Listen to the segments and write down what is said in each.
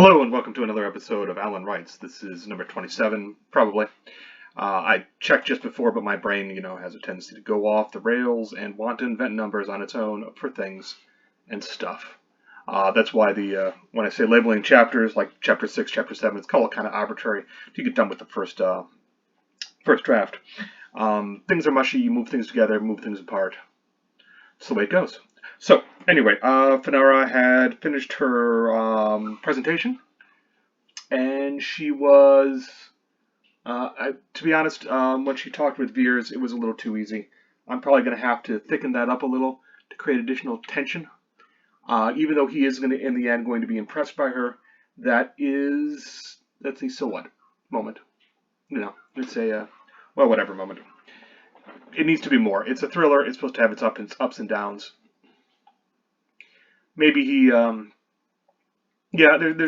Hello and welcome to another episode of Alan Writes. This is number 27, probably. I checked just before, but my brain, has a tendency to go off the rails and want to invent numbers on its own for things and stuff. That's why when I say labeling chapters, like chapter 6, chapter 7, it's called kind of arbitrary to get done with the first draft. Things are mushy, you move things together, move things apart. That's the way it goes. So, anyway, Finara had finished her presentation, and she was, to be honest, when she talked with Veers, it was a little too easy. I'm probably going to have to thicken that up a little to create additional tension. Even though he is going to, in the end, going to be impressed by her, that's a so what moment. It's a, whatever moment. It needs to be more. It's a thriller. It's supposed to have its ups and downs. Maybe there's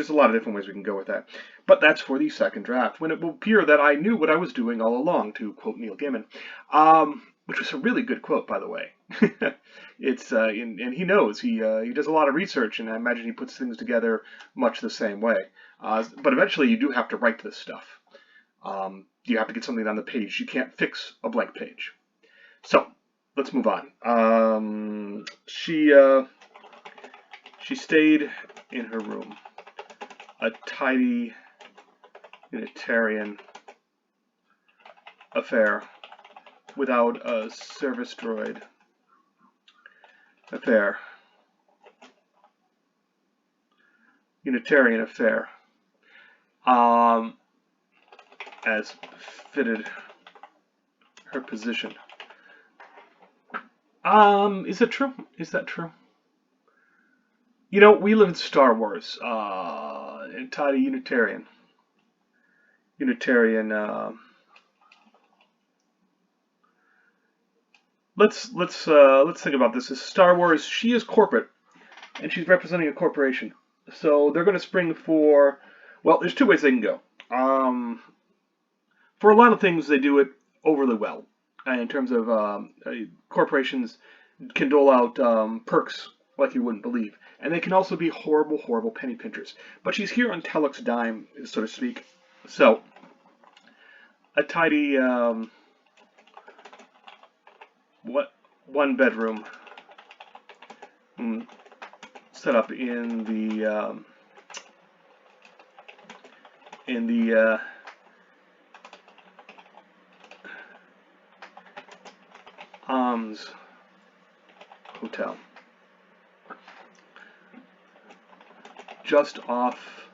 a lot of different ways we can go with that. But that's for the second draft, when it will appear that I knew what I was doing all along, to quote Neil Gaiman, which was a really good quote, by the way. And he knows, he does a lot of research, and I imagine he puts things together much the same way. But eventually you do have to write this stuff. You have to get something on the page. You can't fix a blank page. So, let's move on. She stayed in her room, a tidy Unitarian affair without a service droid affair. Unitarian affair, as fitted her position. Is it true? Is that true? We live in Star Wars, and tidy Unitarian. Let's think about this. As Star Wars, she is corporate, and she's representing a corporation. So they're going to spring for, there's two ways they can go. For a lot of things, they do it overly well. In terms of corporations can dole out perks like you wouldn't believe. And they can also be horrible, horrible penny pinchers. But she's here on Telek's dime, so to speak. So, a tidy, one bedroom set up in the Arms Hotel. Just off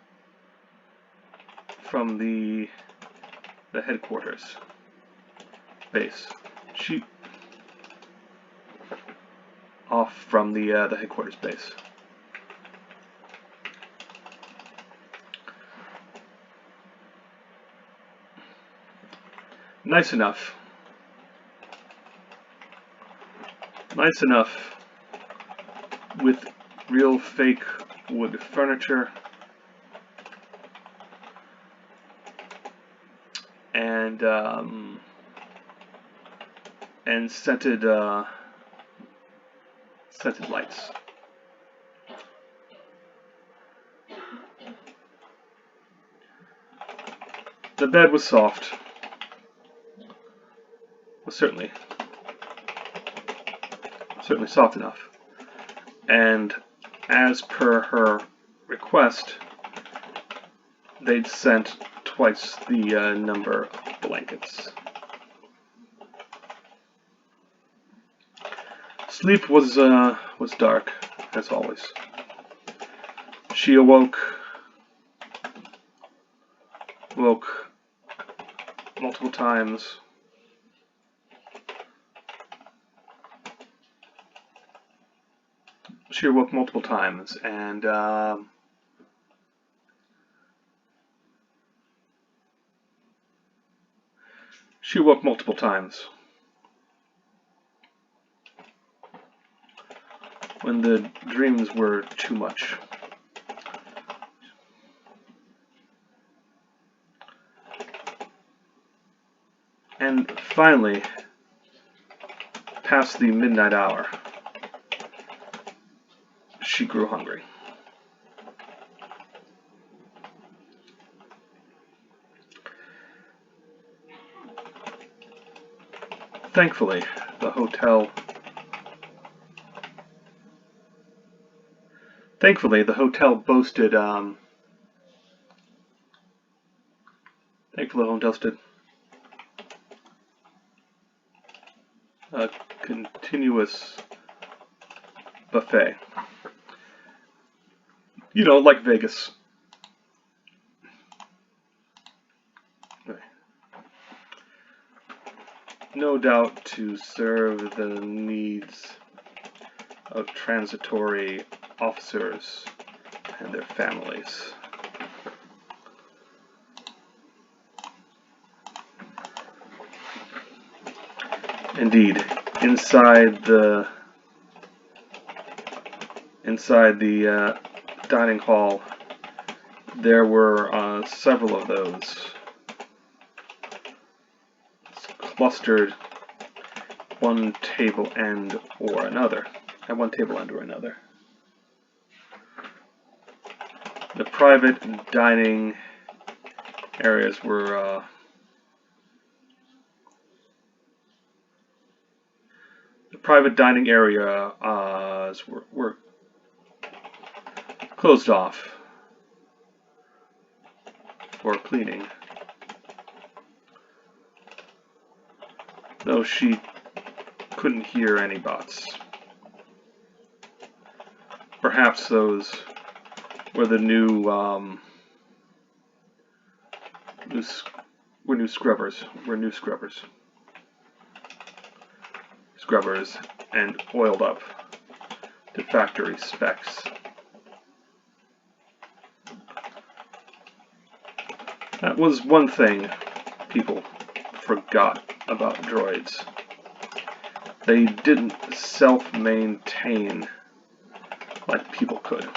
from the headquarters base. Off from the headquarters base. Nice enough. Nice enough with real fake wood furniture and scented lights. The bed was soft. Was certainly soft enough. And as per her request, they'd sent twice the number of blankets. Sleep was dark, as always. She woke multiple times. She awoke multiple times, and when the dreams were too much. And finally, past the midnight hour, she grew hungry. Thankfully, the hotel boasted. Thankfully, the hotel stood a continuous buffet. You know, like Vegas. No doubt to serve the needs of transitory officers and their families. Indeed, inside the dining hall, there were several of those clustered at one table end or another. The private dining areas were were closed off for cleaning, though she couldn't hear any bots. Perhaps those were the new scrubbers. Scrubbers and oiled up to factory specs. That was one thing people forgot about droids. They didn't self-maintain like people could.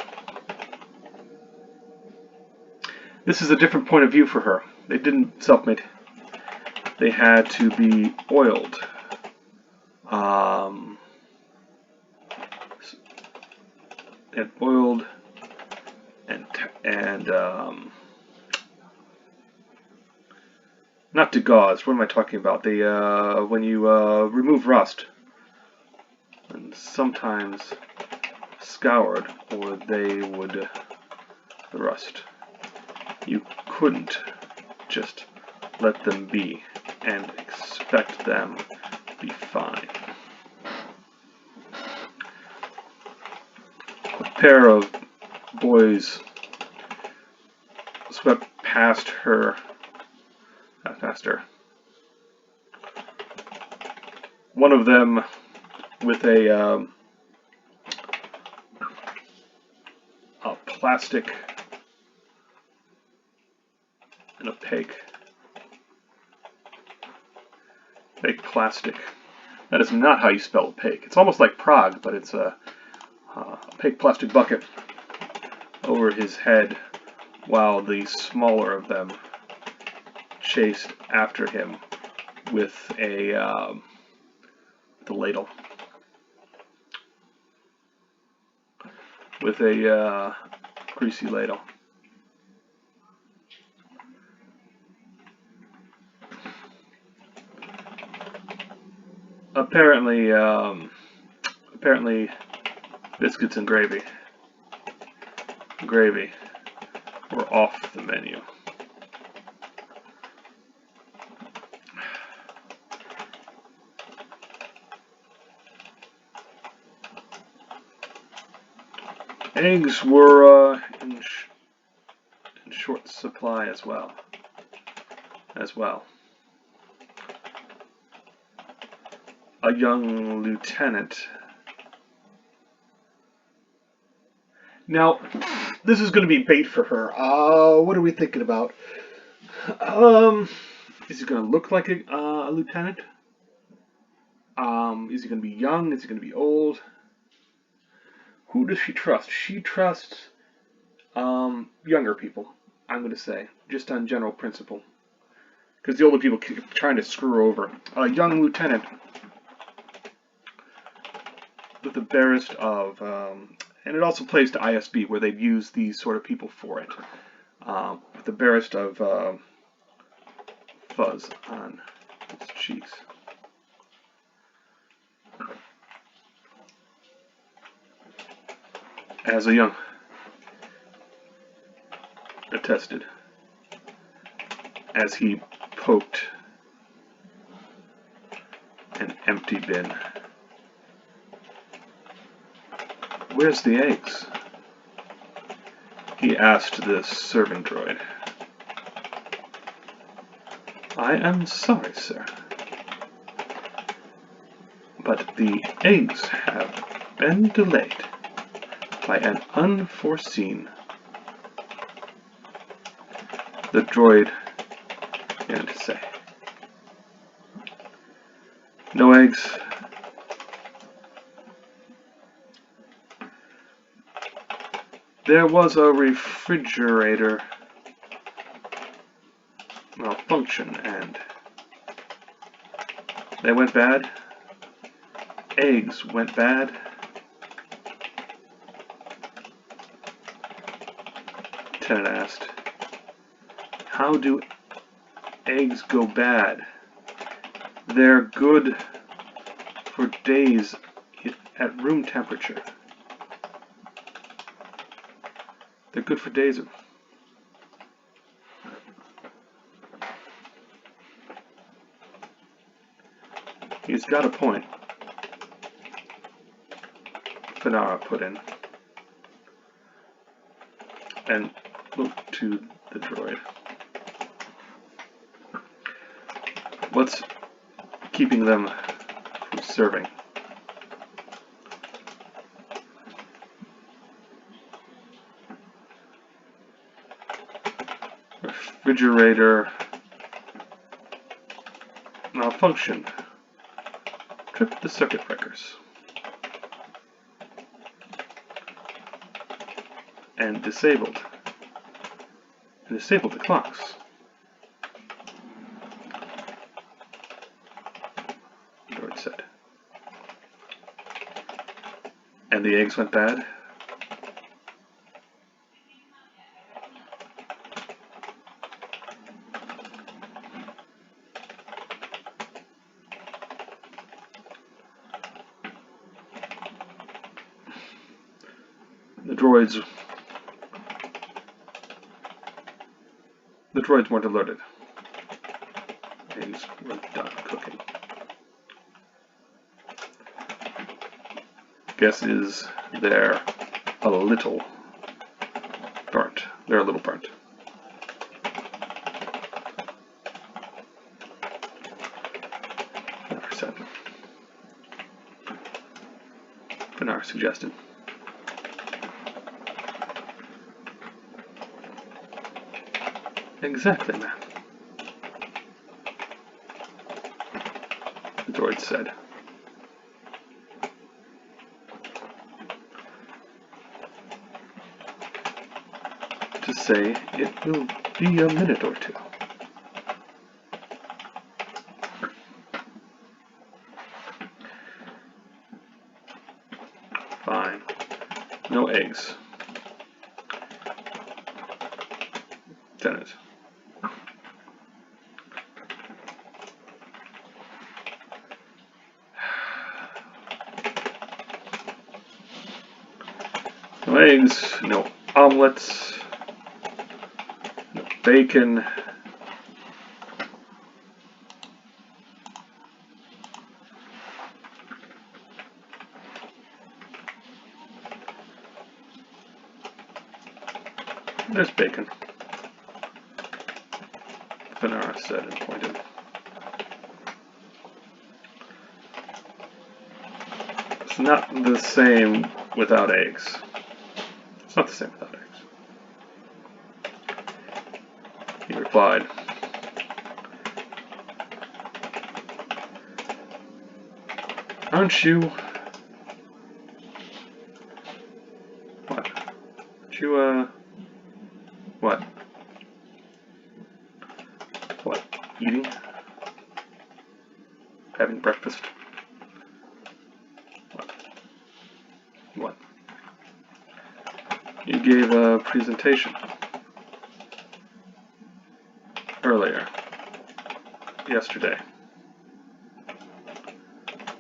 This is a different point of view for her. They didn't self-maintain. They had to be oiled. And oiled and not degaussed. What am I talking about? They when you remove rust, and sometimes scoured, or they would rust. You couldn't just let them be and expect them to be fine. A pair of boys swept past her. One of them with a plastic, an opaque plastic. That is not how you spell opaque. It's almost like Prague, but it's a opaque plastic bucket over his head, while the smaller of them chased after him with a the ladle, with a greasy ladle. Apparently, biscuits and gravy were off the menu. Eggs were in short supply as well. A young lieutenant. Now, this is going to be bait for her. What are we thinking about? Is he going to look like a lieutenant? Is he going to be young? Is he going to be old? Who does she trust? She trusts younger people, I'm going to say, just on general principle. Because the older people keep trying to screw her over. A young lieutenant with the barest of, and it also plays to ISB, where they've used these sort of people for it, with the barest of fuzz on its cheeks. as a young, attested as he poked an empty bin. "Where's the eggs?" he asked the serving droid. "I am sorry, sir, but the eggs have been delayed by an unforeseen..." The droid began to say. "No eggs. There was a refrigerator malfunction and they went bad. Eggs went bad. Lieutenant asked. "How do eggs go bad? They're good for days at room temperature." They're good for days. He's got a point, Finara put in, and looked to the droid. "What's keeping them from serving?" "Refrigerator malfunction. Tripped the circuit breakers and disabled the clocks." The droid said. "And the eggs went bad?" The droids weren't alerted. Eggs were done cooking. Guess is they're a little burnt. They're a little burnt. Finara said. Finara suggested. "Exactly, ma'am," the droid said. "To say it will be a minute or two." "Fine. No eggs." Lieutenant. "No eggs, no omelets, no bacon." "There's bacon," Finara said and pointed. "It's not the same without eggs. It's not the same without eggs," he replied. "Aren't you..." What? Aren't you, what? What? Eating? Having breakfast? What? What? You gave a presentation earlier, yesterday,"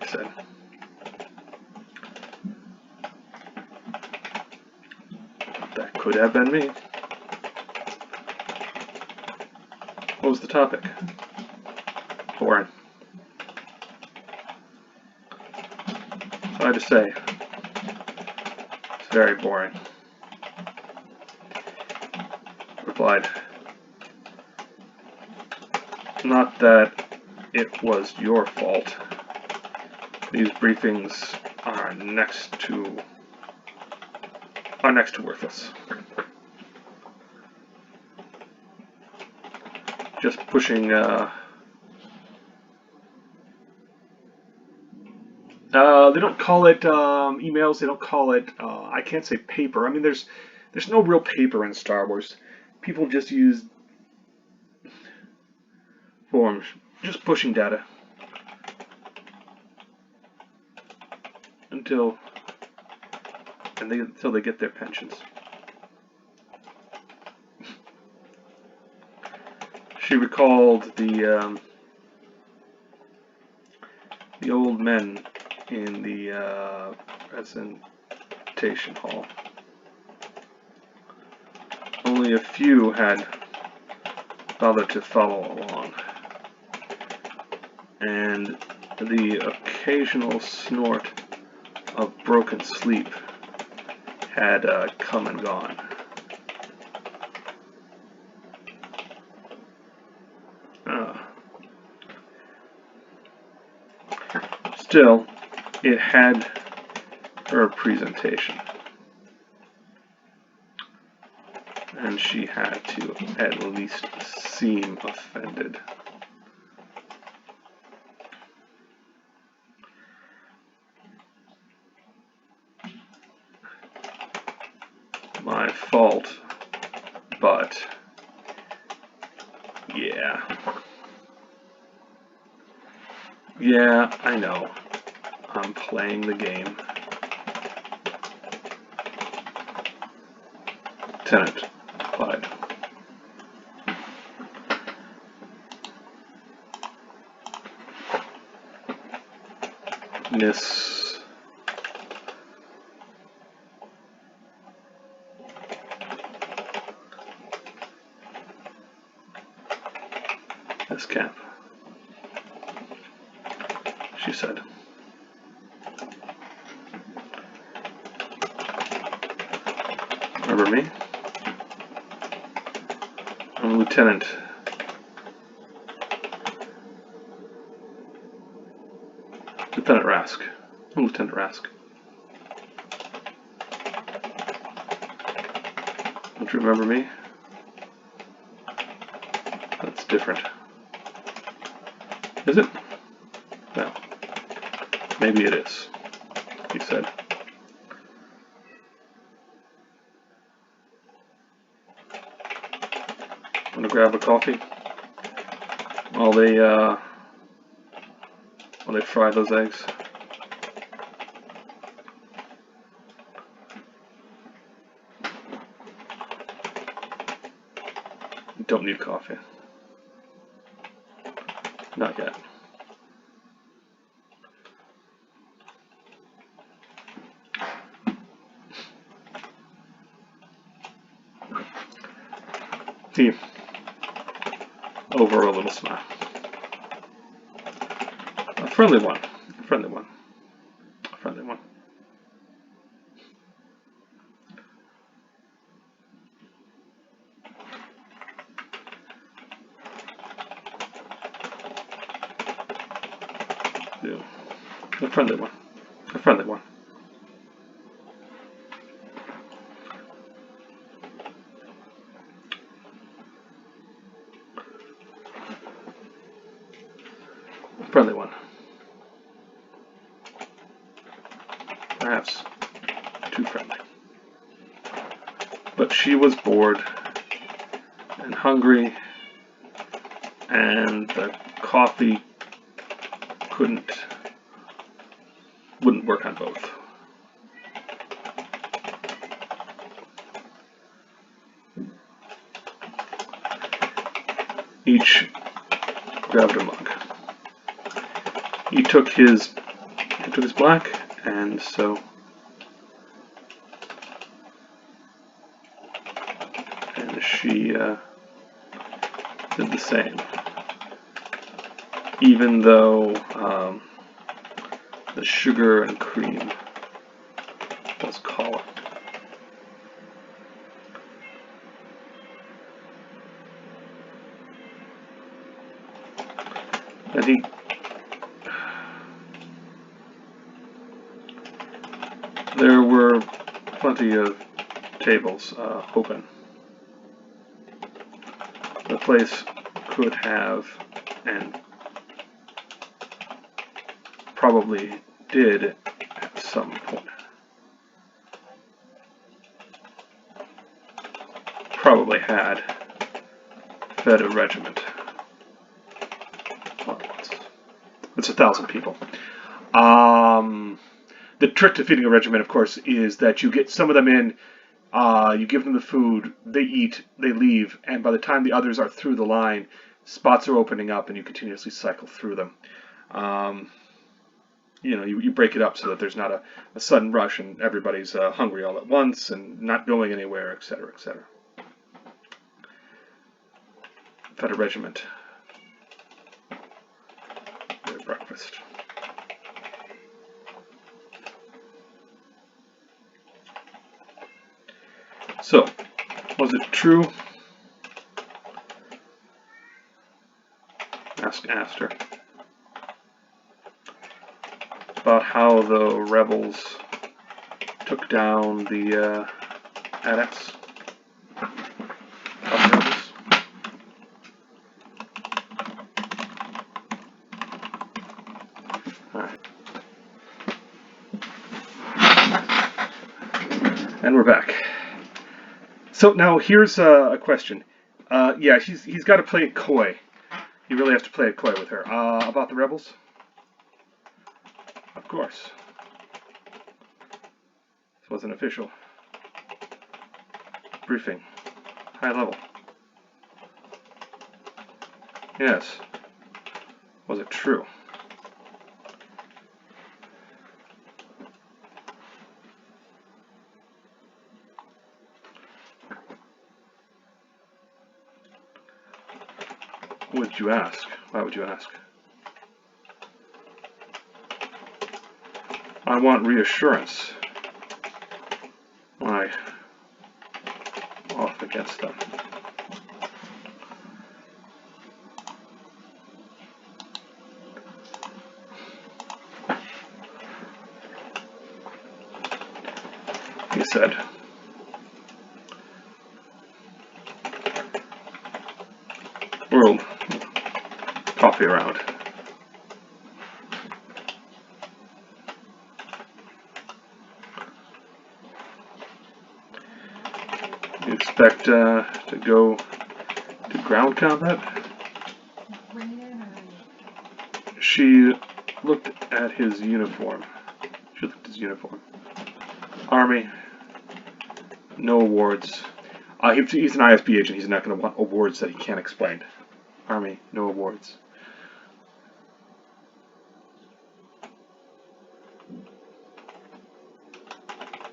he said. Could have been me. What was the topic? Boring. Sorry to say. It's very boring. Replied, not that it was your fault. These briefings are next to worthless. Just pushing they don't call it emails, they don't call it I can't say paper. I mean there's no real paper in Star Wars. People just use forms, just pushing data until they get their pensions. She recalled the old men in the presentation hall. Only a few had bothered to follow along, and the occasional snort of broken sleep had come and gone. Still, it had her presentation, and she had to at least seem offended. My fault, but yeah. Yeah, I know. I'm playing the game. Tenant replied. Miss Camp, she said. Remember me? I'm Lieutenant. Lieutenant Rask. I'm Lieutenant Rask. Don't you remember me? That's different. Is it? Well, maybe it is, he said. Want to grab a coffee while they fry those eggs? You don't need coffee. Not yet. He over a little smile. A friendly one. A friendly one. A friendly one. Yeah. A friendly one. A friendly one. A friendly one. Perhaps too friendly. But she was bored and hungry, and the coffee wouldn't work on both. Each grabbed a mug. He took his black, and so she did the same, even though the sugar and cream was calling. And there were plenty of tables open. The place could have, and probably did at some point, probably had fed a regiment all at once. It's 1,000 people. The trick to feeding a regiment, of course, is that you get some of them in, you give them the food, they eat, they leave, and by the time the others are through the line, spots are opening up and you continuously cycle through them. You break it up so that there's not a sudden rush and everybody's hungry all at once and not going anywhere, etc., etc. Fed a regiment their breakfast. So, was it true? Ask Aster. About how the rebels took down the adepts of the rebels. Alright. And we're back. So now here's a question. Yeah, he's got to play it coy. He really has to play it coy with her. About the rebels? Of course. This was an official briefing. High level. Yes. Was it true? Would you ask? Why would you ask? I want reassurance when I off against them. He said, "World, coffee around." You expect to go to ground combat? She looked at his uniform. Army, no awards. He's an ISB agent. He's not going to want awards that he can't explain. Army, no awards.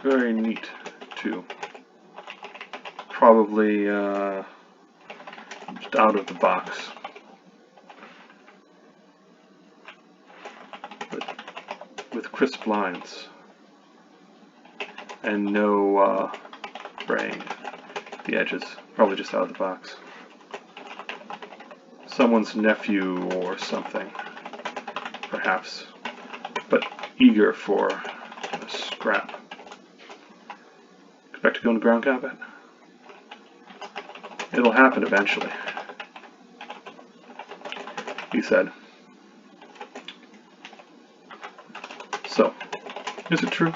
Very neat, too. Probably just out of the box. With crisp lines. And no fraying the edges. Probably just out of the box. Someone's nephew or something. Perhaps. But eager for a scrap. Expect to go into ground combat? It'll happen eventually, he said. So, is it true?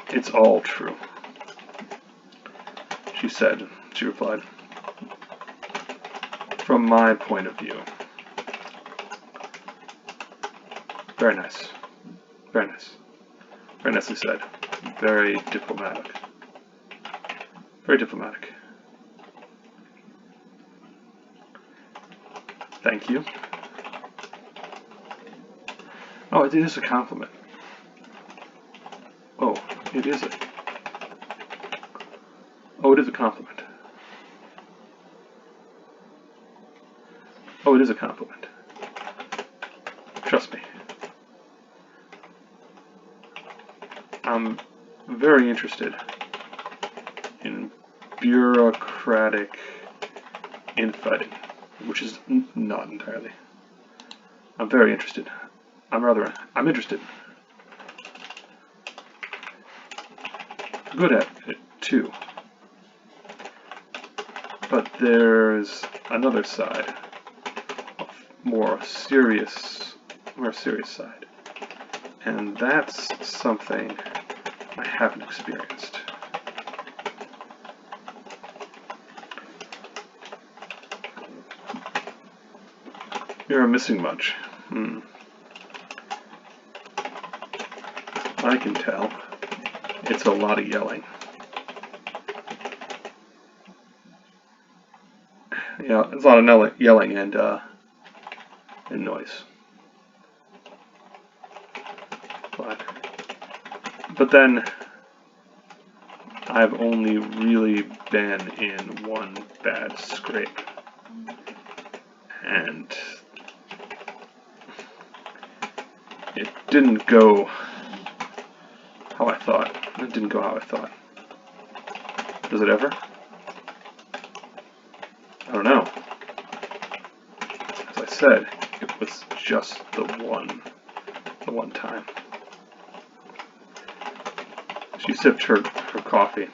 It's all true, she said. She replied. From my point of view. Very nice. Very nice. Very nicely said. Very diplomatic. Very diplomatic. Thank you. Oh, it is a compliment. Oh, it is a... Oh, it is a compliment. Oh, it is a compliment. Trust me. I'm very interested in bureaucratic infighting, which is not entirely. I'm very interested. I'm interested. Good at it, too. But there's another side, a more serious side. And that's something I haven't experienced. You're missing much. I can tell. It's a lot of yelling. Yeah, it's a lot of yelling and noise. But then, I've only really been in one bad scrape. And it didn't go how I thought. It didn't go how I thought. Does it ever? I don't know. As I said, it was just the one time. She sipped her coffee.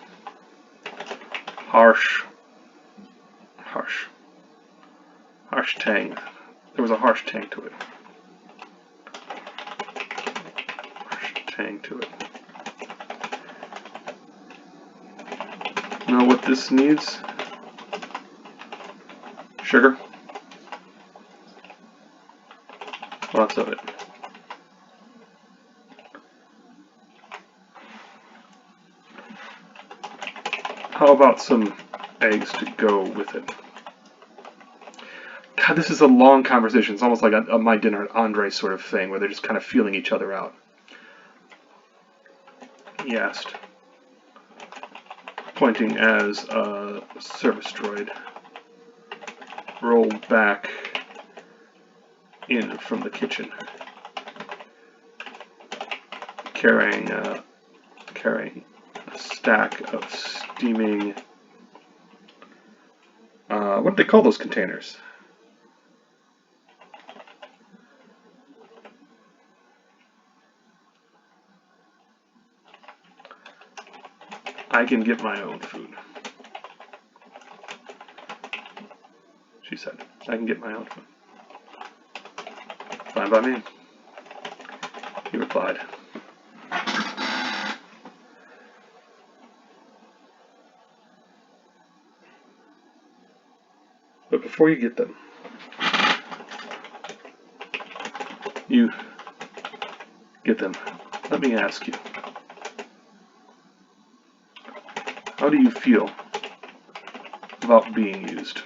Harsh tang. There was a harsh tang to it. You know what this needs? Sugar. Lots of it. How about some eggs to go with it? God, this is a long conversation. It's almost like a My Dinner at Andre sort of thing, where they're just kind of feeling each other out. He asked, pointing as a service droid rolled back in from the kitchen, carrying a stack of steaming. What do they call those containers? I can get my own food, she said. I can get my own food. Fine by me, he replied. But before you get them, let me ask you, how do you feel about being used?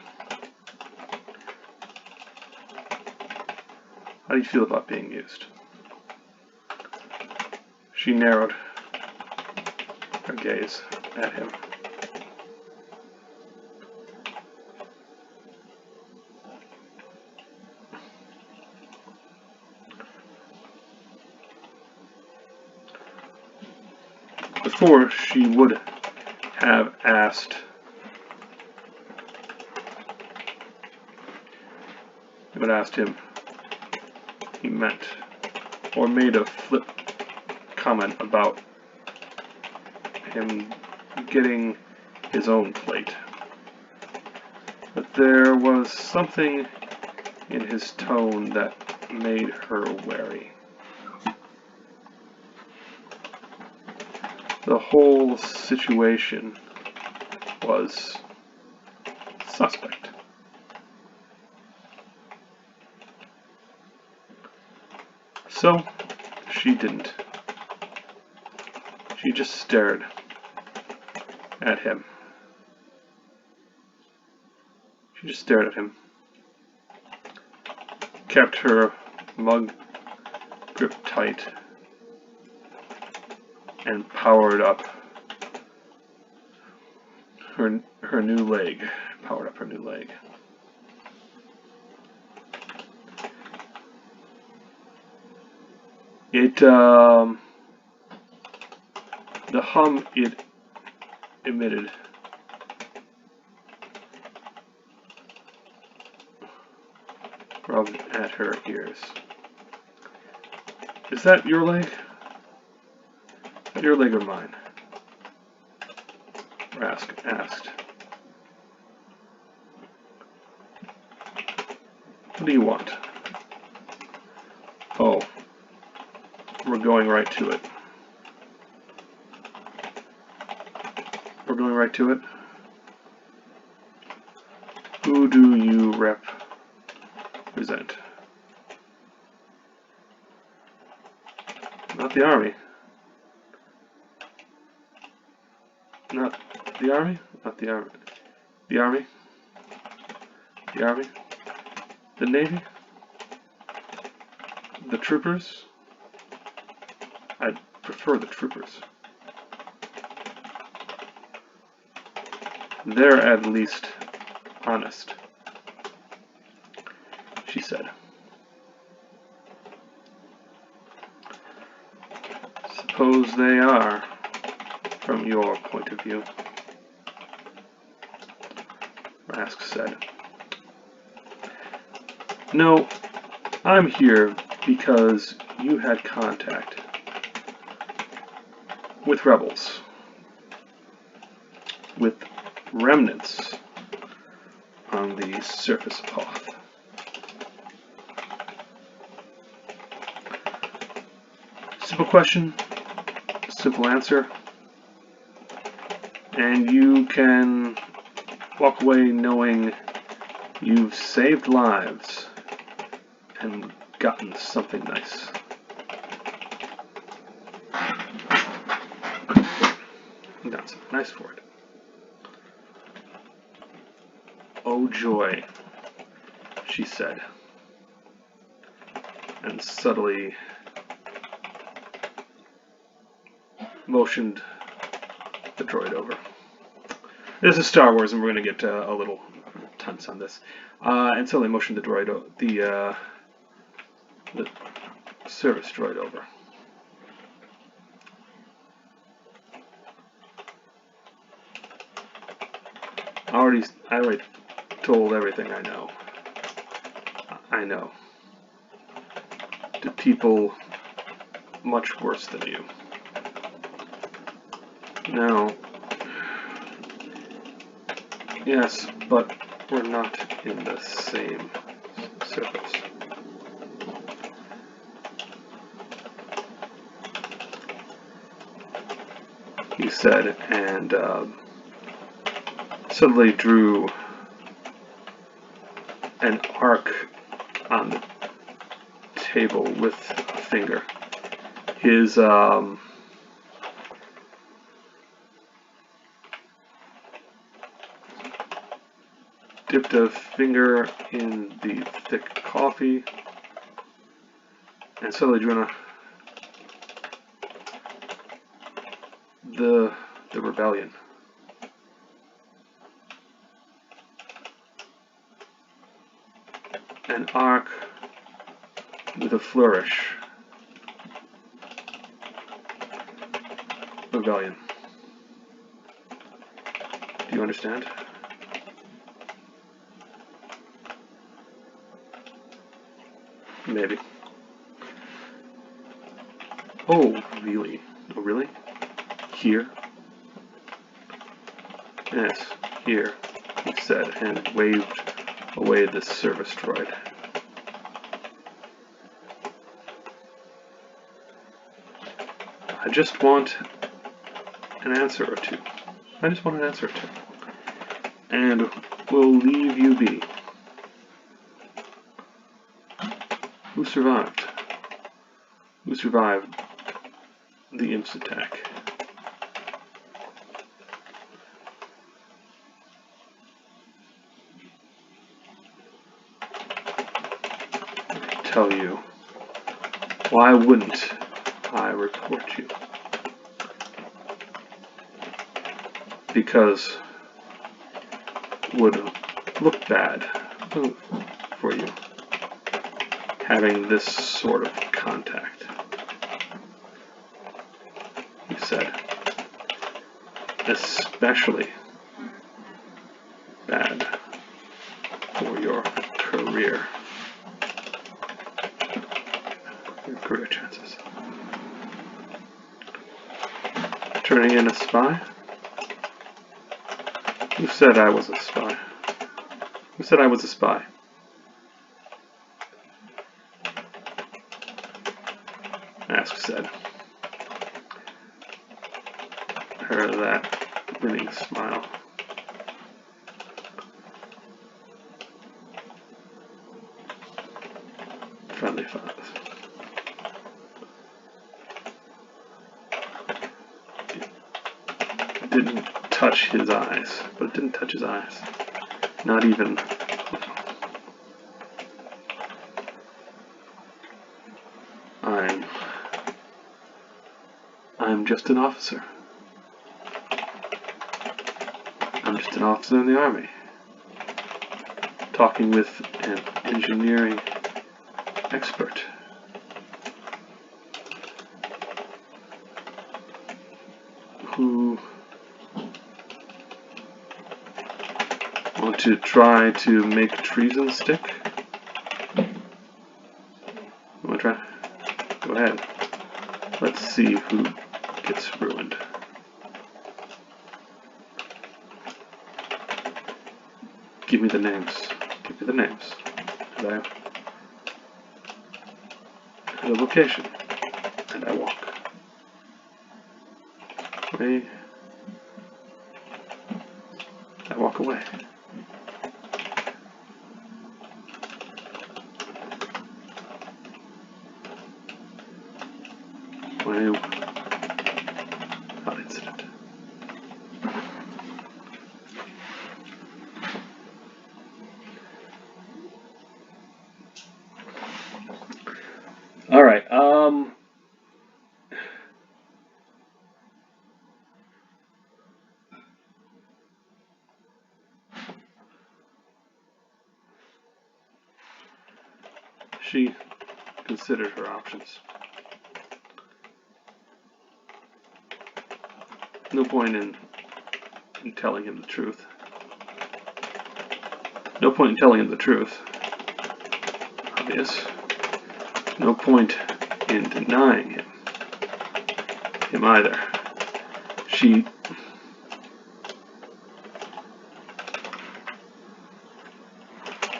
How do you feel about being used? She narrowed her gaze at him. Before she would have asked, him he meant, or made a flip comment about him getting his own plate. But there was something in his tone that made her wary. The whole situation was suspect. So, she didn't. She just stared at him. She just stared at him. Kept her mug gripped tight and powered up her new leg. Powered up her new leg. It the hum it emitted rubbed at her ears. Is that your leg? Is that your leg or mine? Rask asked. What do you want? Oh, we're going right to it. We're going right to it? Who do you represent? Not the army. Not the army? Not the army. The army? The army? The navy? The troopers? I'd prefer the troopers. They're at least honest, she said. Suppose they are, from your point of view, Rask said. No, I'm here because you had contact with rebels, with remnants on the surface of Hoth. Simple question, simple answer, and you can walk away knowing you've saved lives and gotten something nice. And got something nice for it. Oh joy, she said, and subtly motioned the droid over. This is Star Wars, and we're going to get a little tense on this. And subtly motioned the droid, the service droid over. I already told everything I know. I know. To people much worse than you. Now, yes, but we're not in the same surface. He said, and suddenly drew an arc on the table with a finger. His dipped a finger in the thick coffee and suddenly drew the rebellion. An arc with a flourish. Rebellion. Do you understand? Maybe. Oh, really? Oh, really? Here? Yes, here, he said, and waved away the service droid. I just want an answer or two. I just want an answer or two. And we'll leave you be. Who survived? Who survived the Imp's attack? Tell you. Why wouldn't I report you? Because would look bad for you, having this sort of contact. He said, especially bad for your career chances. Turning in a spy? Who said I was a spy? Who said I was a spy? Ask said. Her that winning smile. Friendly fuzz. It didn't touch his eyes, but it didn't touch his eyes. Not even. I'm just an officer. I'm just an officer in the army, talking with an engineering expert. Who want to try to make treason stick? Want to try? Go ahead. Let's see who gets ruined. Give me the names. Give me the names. And I at a location. And I walk. Away. I walk away. Not incident. All right. She considered her options. No point in telling him the truth. No point in telling him the truth. Obvious. No point in denying him either.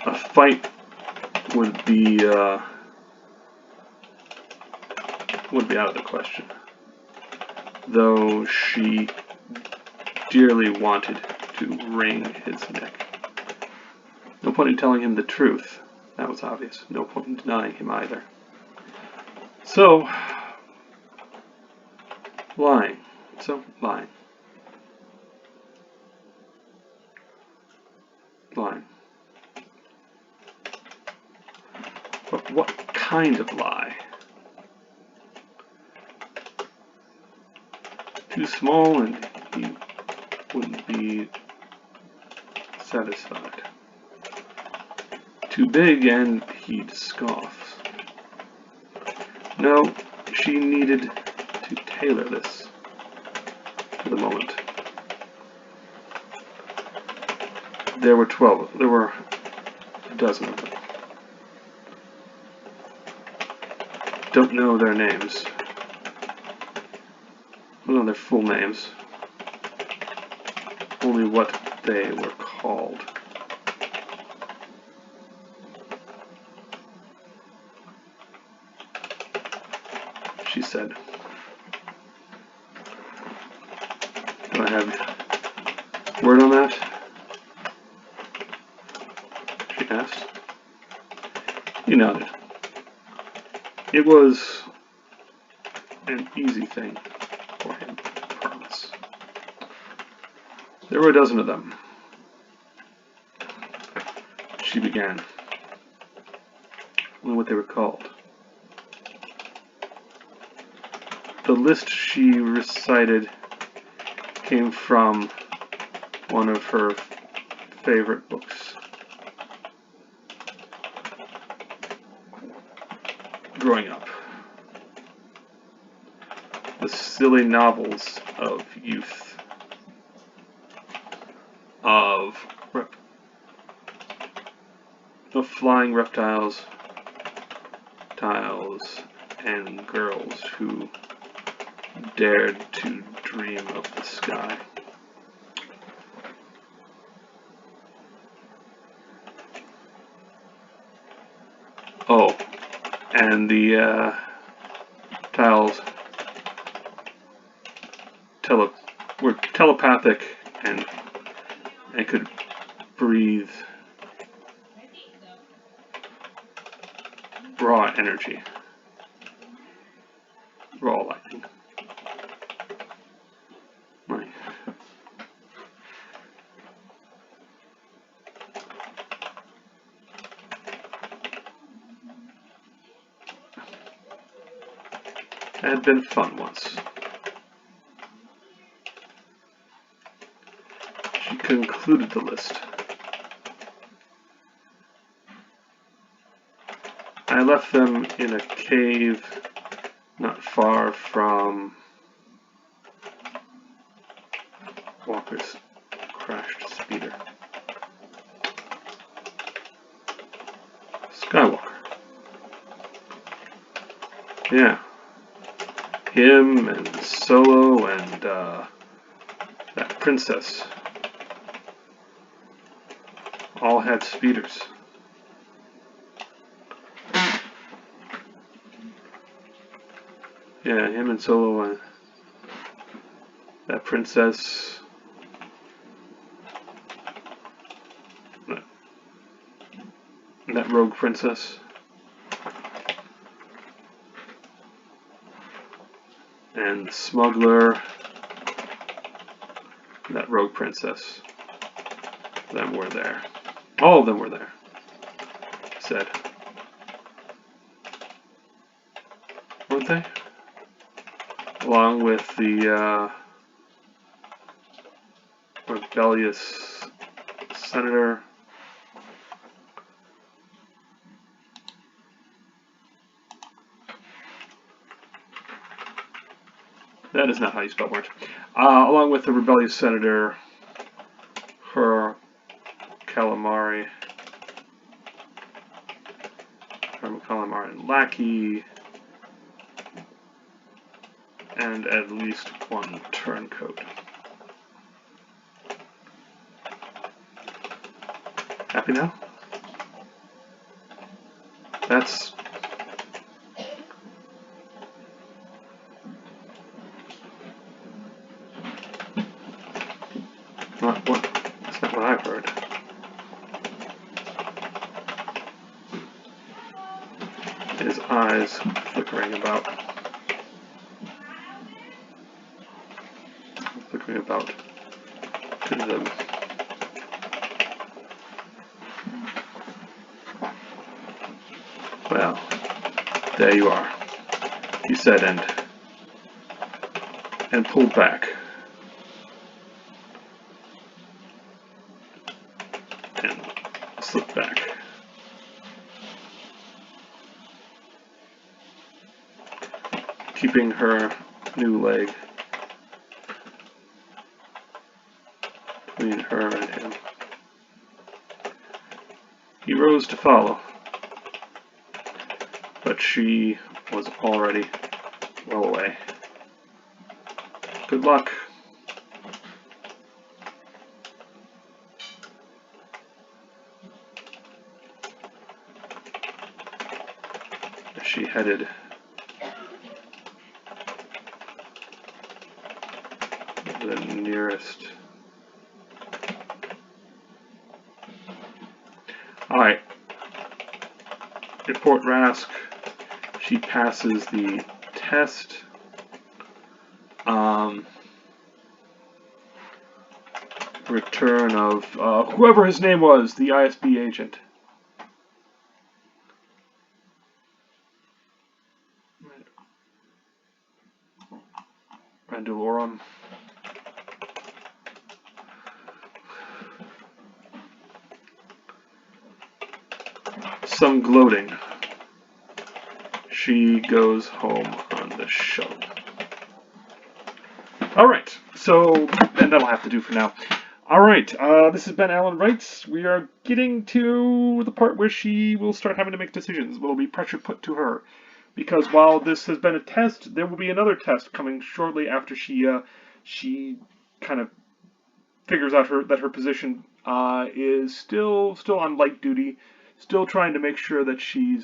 A fight would be out of the question. Though she dearly wanted to wring his neck. No point in telling him the truth. That was obvious. No point in denying him either. So, lying. Lying. But what kind of lie? Too small and he wouldn't be satisfied. Too big and he'd scoff. No, she needed to tailor this to the moment. There were a dozen of them. Don't know their names. Don't know their full names. Only what they were called. She said. Do I have word on that? She asked. He nodded. It was an easy thing for him, I promise. There were a dozen of them. She began. I don't know what they were called. The list she recited came from one of her favorite books growing up. The silly novels of youth. Of the flying reptiles, and girls who dared to dream of the sky. Oh, and the tiles were telepathic and could breathe raw energy, raw lightning. Right. Had been fun once. She concluded the list. I left them in a cave not far from Walker's crashed speeder. Skywalker. Yeah. Him and Solo and that princess all had speeders. Yeah, him and Solo and that princess. That rogue princess. And the smuggler. That rogue princess. Them were there. All of them were there. Said. Weren't they? Along with the rebellious senator. That is not how you spell orange. Along with the rebellious senator, her calamari and lackey, and at least one turncoat. Happy now? That's not what I've heard. His eyes flickering about to them. Well, there you are, he said, and pulled back. And slipped back. Keeping her new leg between her and him. He rose to follow, but she was already well away. Good luck. As she headed the nearest. Alright. Report Rask. She passes the test. Return of whoever his name was, the ISB agent. Randulorum. some gloating, she goes home on the shuttle. Alright, so, and that'll have to do for now. Alright, this has been Alan Wrights. We are getting to the part where she will start having to make decisions. There will be pressure put to her. Because while this has been a test, there will be another test coming shortly after she kind of figures out that her position is still on light duty, still trying to make sure that she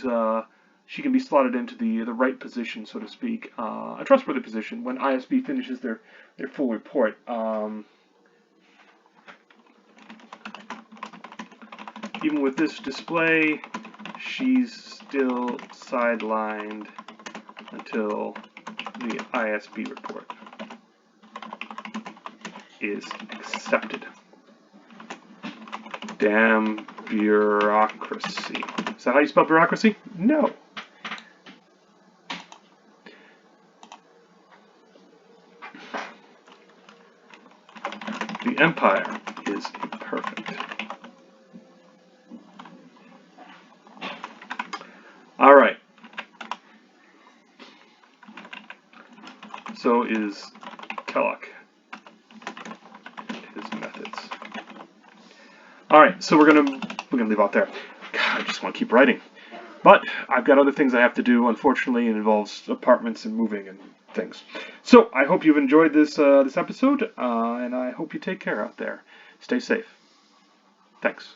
can be slotted into the right position, so to speak, a trustworthy position when ISB finishes their full report. Even with this display, she's still sidelined until the ISB report is accepted. Damn bureaucracy. Is that how you spell bureaucracy? No. The Empire is imperfect. All right. So is Kellogg and his methods. All right. So we're gonna leave out there. God, I just want to keep writing, but I've got other things I have to do. Unfortunately, it involves apartments and moving and things. So I hope you've enjoyed this episode, and I hope you take care out there. Stay safe. Thanks.